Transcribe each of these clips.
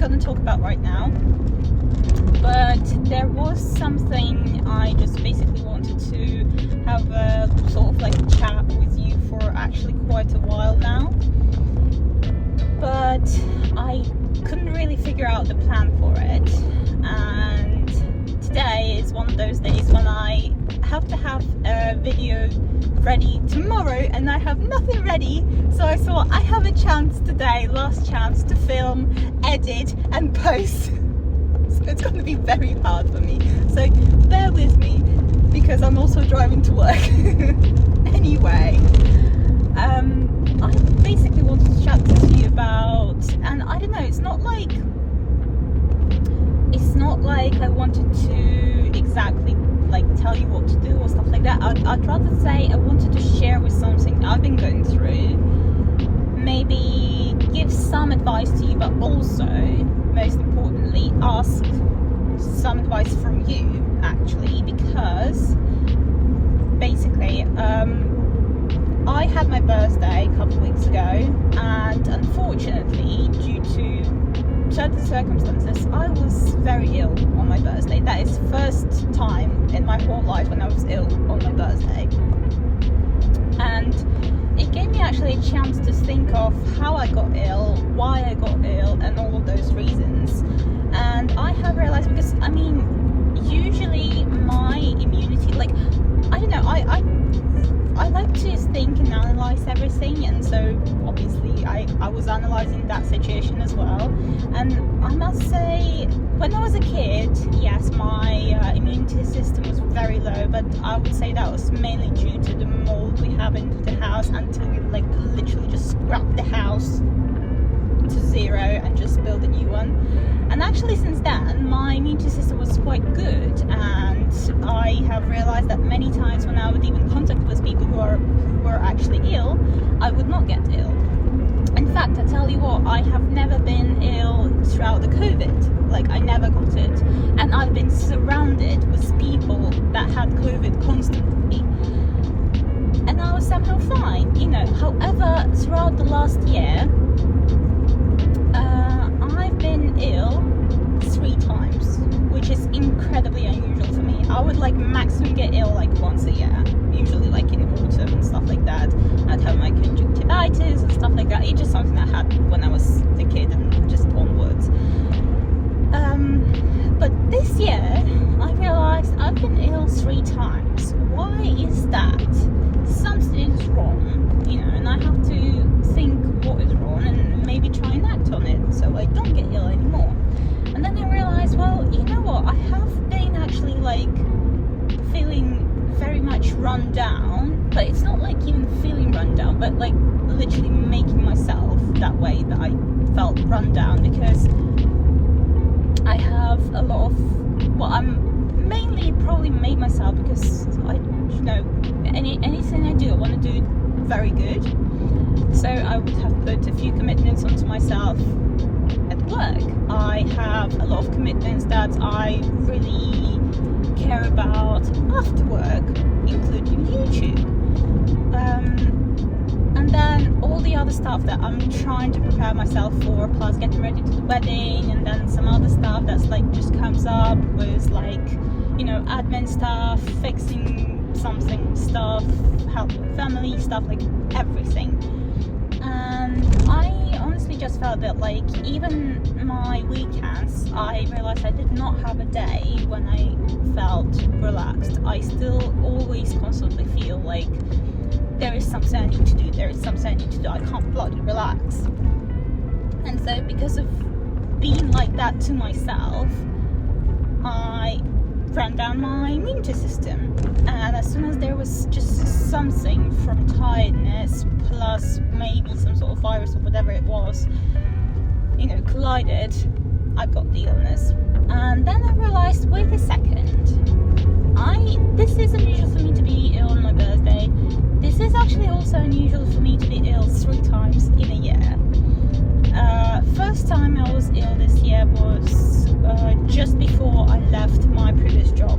going to talk about right now, but there was something I just basically wanted to have a sort of like chat with you for actually quite a while now, but I couldn't really figure out the plan for it, and today is one of those days when I have to have a video ready tomorrow and I have nothing ready, so I thought I have a chance today, last chance to film, edit and post. So it's going to be very hard for me, so bear with me because I'm also driving to work. Anyway, I basically wanted to chat to you about, and I don't know, it's not like I wanted to exactly like tell you what to do or stuff like that. I'd rather say I wanted to share with something I've been going through, maybe give some advice to you, but also most importantly ask some advice from you actually, because basically I had my birthday a couple of weeks ago, and unfortunately due to certain circumstances I was very ill on my birthday. That is the first time in my whole life when I was ill on my birthday, and it gave me actually a chance to think of how I got ill, why I got ill, and all of those reasons. And I have realized, because I mean usually my immunity, like I don't know, I like to think and analyze everything, and so obviously I was analyzing that situation as well. And I must say, when I was a kid, yes, my immunity system was very low, but I would say that was mainly due to the mold we have into the house, until we like literally just scrapped the house to zero and just build a new one. And actually since then my immunity system was quite good, and I have realized that many times when I would even contact with people who were actually ill, I would not get ill. In fact, I tell you what, I have never been ill throughout the COVID. Like, I never got it, and I've been surrounded with people that had COVID constantly, and I was somehow fine, you know. However, throughout the last year I've been ill 3 times, which is incredibly unusual for me. I would like maximum get ill like once a year, usually like in autumn and stuff like that. I'd have my conjunctivitis and stuff like that. It's just something I had when I was a kid and just onwards. But this year I realized I've been ill 3 times. Why is that? Something is wrong, you know, and I have to think what is wrong and maybe try and act on it so I don't get ill anymore. And then I realized, well, you know what, I have been actually like feeling very much run down, but it's not like even feeling run down, but like literally making myself that way, that I felt run down, because I have a lot of, well, I'm mainly probably made myself, because I, you know, anything I do, I want to do it very good. So I would have put a few commitments onto myself at work. I have a lot of commitments that I really care about after work, including YouTube. And then all the other stuff that I'm trying to prepare myself for, plus getting ready to the wedding, and then some other stuff that's like just comes up with like, you know, admin stuff, fixing something stuff, helping family stuff, like everything. And I honestly just felt that like even my weekends, I realized I did not have a day when I felt relaxed. I still always constantly feel like there is something I need to do, there is something I need to do, I can't bloody relax. And so because of being like that to myself, I ran down my immunity system, and as soon as there was just something from tiredness plus maybe some sort of virus or whatever it was, you know, collided, I got the illness. And then I realized, wait a second, this is unusual for me to be ill on my birthday. This is actually also unusual for me to be ill 3 times in a year. First time I was ill this year was just before I left my previous job,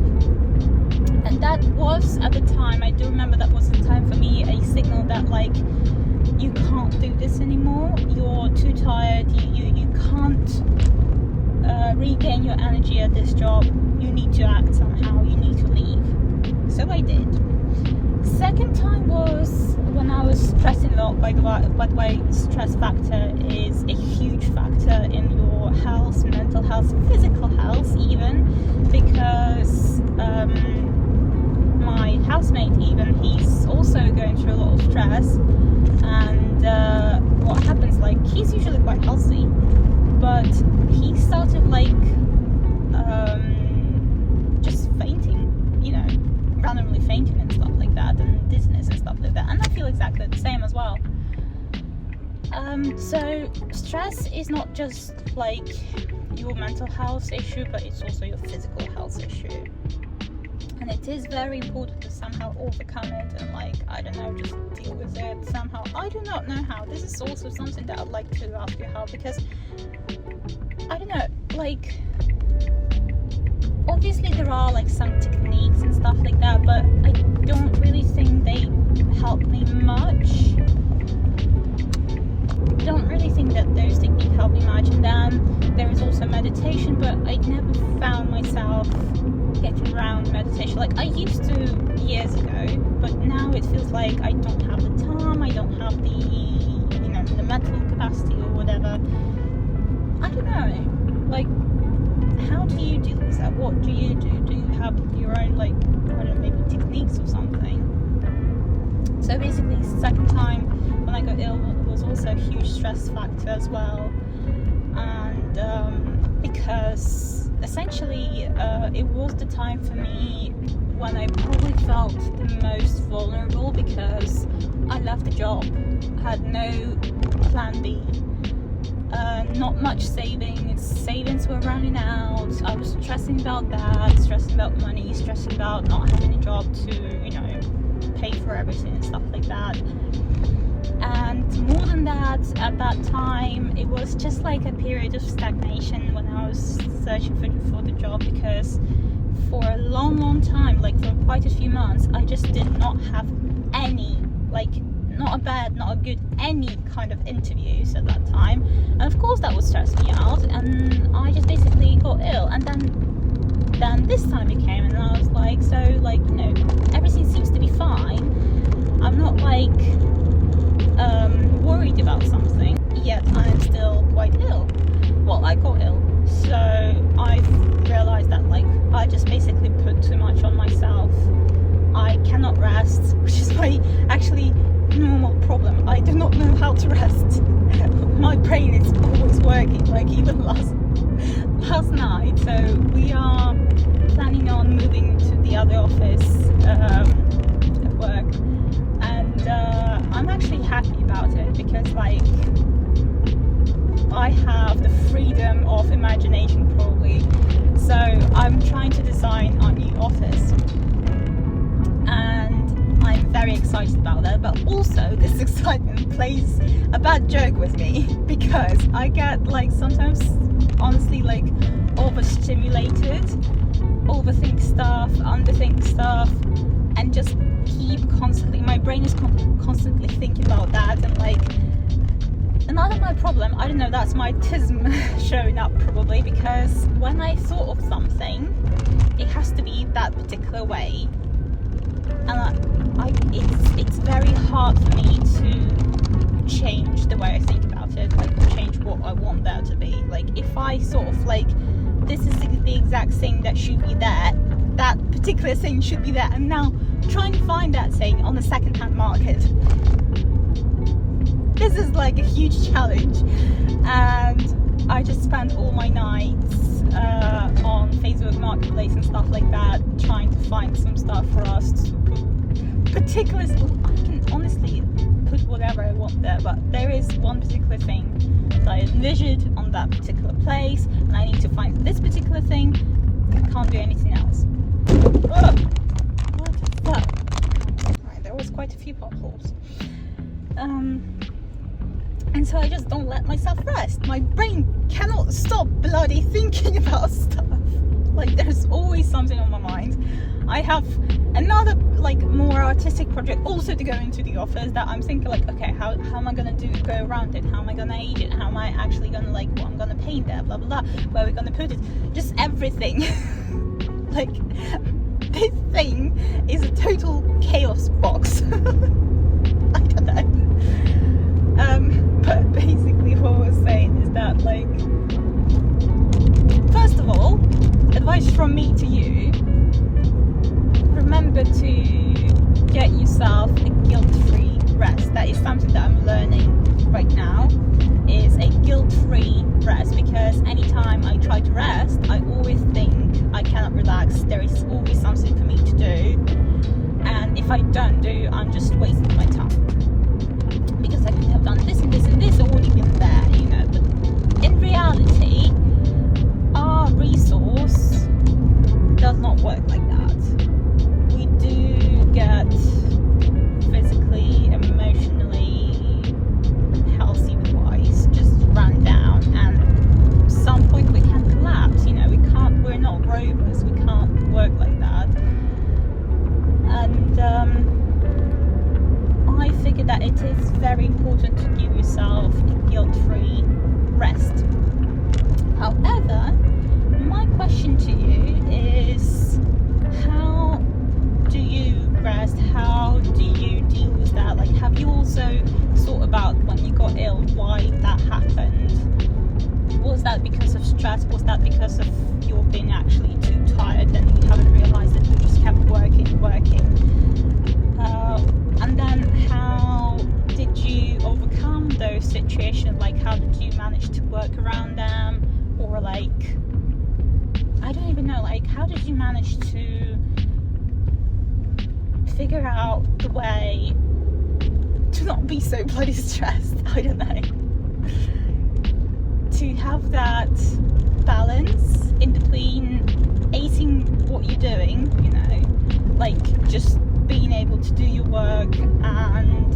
and that was at the time, I do remember that was the time for me, a signal that like, you can't do this anymore, you're too tired, you can't your energy at this job, you need to act somehow, you need to leave. So I did. Second time was when I was stressing a lot. By the way, stress factor is a huge factor in your health, mental health, physical health even, because my housemate even, he's also going through a lot of stress, and what happens, like, he's usually quite healthy, but he started like just fainting, you know, randomly fainting and stuff like that, and dizziness and stuff like that, and I feel exactly the same as well. So stress is not just like your mental health issue, but it's also your physical health issue, and it is very important to somehow overcome it and, like, I don't know, just deal with it somehow. I do not know how. This is also something that I'd like to ask you how, because I don't know, like, obviously there are like some techniques and stuff like that, but I don't really think they help me much. I don't really think that those techniques help me much. And then there is also meditation, but I never found myself getting around meditation like I used to years ago, but now it feels like I don't have the time, I don't have the, you know, the mental capacity or whatever. I don't know, like, how do you do this? What do you do? Do you have your own, like, I don't know, maybe techniques or something? So basically, second time when I got ill was also a huge stress factor as well, and because essentially it was the time for me when I probably felt the most vulnerable, because I left the job, had no plan B, not much savings were running out. I was stressing about that, stressing about money, stressing about not having a job to, you know, pay for everything and stuff like that. And more than that, at that time it was just like a period of stagnation when I was searching for the job, because for a long time, like for quite a few months, I just did not have any, like, not a bad, not a good, any kind of interviews at that time, and of course that would stress me out, and I just basically got ill. And then this time it came, and I was like, so, like, you know, everything seems to be fine, I'm not like worried about something, yet I'm still quite ill. Well, I got ill, so I realized that, like, I just basically put too much on myself. I cannot rest, which is my actually normal problem. I do not know how to rest. My brain is always working, like even last night. So we are planning on moving to the other office at work, and I'm actually happy about it, because, like, I have the freedom of imagination probably. So I'm trying to design our new office, and I'm very excited about that. But also this excitement plays a bad joke with me, because I get, like, sometimes honestly, like, overstimulated, overthink stuff, underthink stuff, and just keep constantly, my brain is constantly thinking about that. And, like, another my problem, I don't know, that's my autism showing up probably, because when I thought of something, it has to be that particular way, and it's very hard for me to change the way I think about it, like change what I want there to be. Like, if I sort of, like, this is the exact thing that should be there, that particular thing should be there, and now try and find that thing on the second-hand market. This is like a huge challenge, and I just spent all my nights on Facebook Marketplace and stuff like that, trying to find some stuff for us to put particular. I can honestly put whatever I want there, but there is one particular thing that I envisioned on that particular place, and I need to find this particular thing. I can't do anything else. What the fuck? Right, there was quite a few potholes. And so I just don't let myself rest. My brain cannot stop bloody thinking about stuff. Like, there's always something on my mind. I have another like more artistic project also to go into the office that I'm thinking like, okay, how am I gonna go around it? How am I gonna age it? How am I actually gonna like what I'm gonna paint there? Blah blah blah. Where we're gonna put it? Just everything. Like, this thing is a total chaos box. I don't know. But basically what I was saying is that, like, first of all, advice from me to you, remember to get yourself a guilt-free rest. That is something that I'm learning right now, is a guilt-free rest, because anytime I try to rest, I always think I cannot relax. There is always something for me to do, and if I don't do, I'm just wasting my time, because I could have done this and this and this, or already been there, you know. But in reality, our resource does not work like that. We do get physically, emotionally, healthy-wise just run down, and at some point we can collapse, you know. We're not robots, we can't work like that. And I figured that it is very important to give yourself a guilt-free rest. However, my question to you is, how do you rest? How do you deal with that? Like, have you also thought about when you got ill, why that happened? Was that because of stress? Was that because of you being actually too tired and you haven't realised that you just kept working? And then how did you overcome those situations? Like, how did you manage to work around them? Or like, I don't even know, like, how did you manage to figure out the way to not be so bloody stressed? I don't know. To have that balance in between acing what you're doing, you know, like just being able to do your work and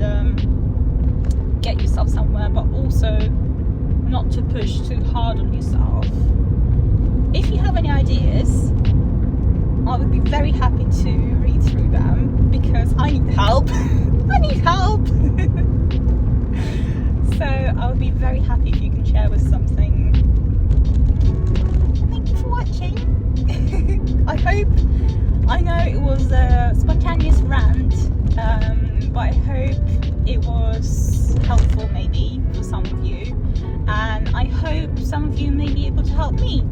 get yourself somewhere, but also not to push too hard on yourself. If you have any ideas, I would be very happy to read through them, because I need help. I need help. So I would be very happy if you can share with something. Thank you for watching. I know it was a spontaneous rant, but I hope it was helpful maybe for some of you, and I hope some of you may be able to help me.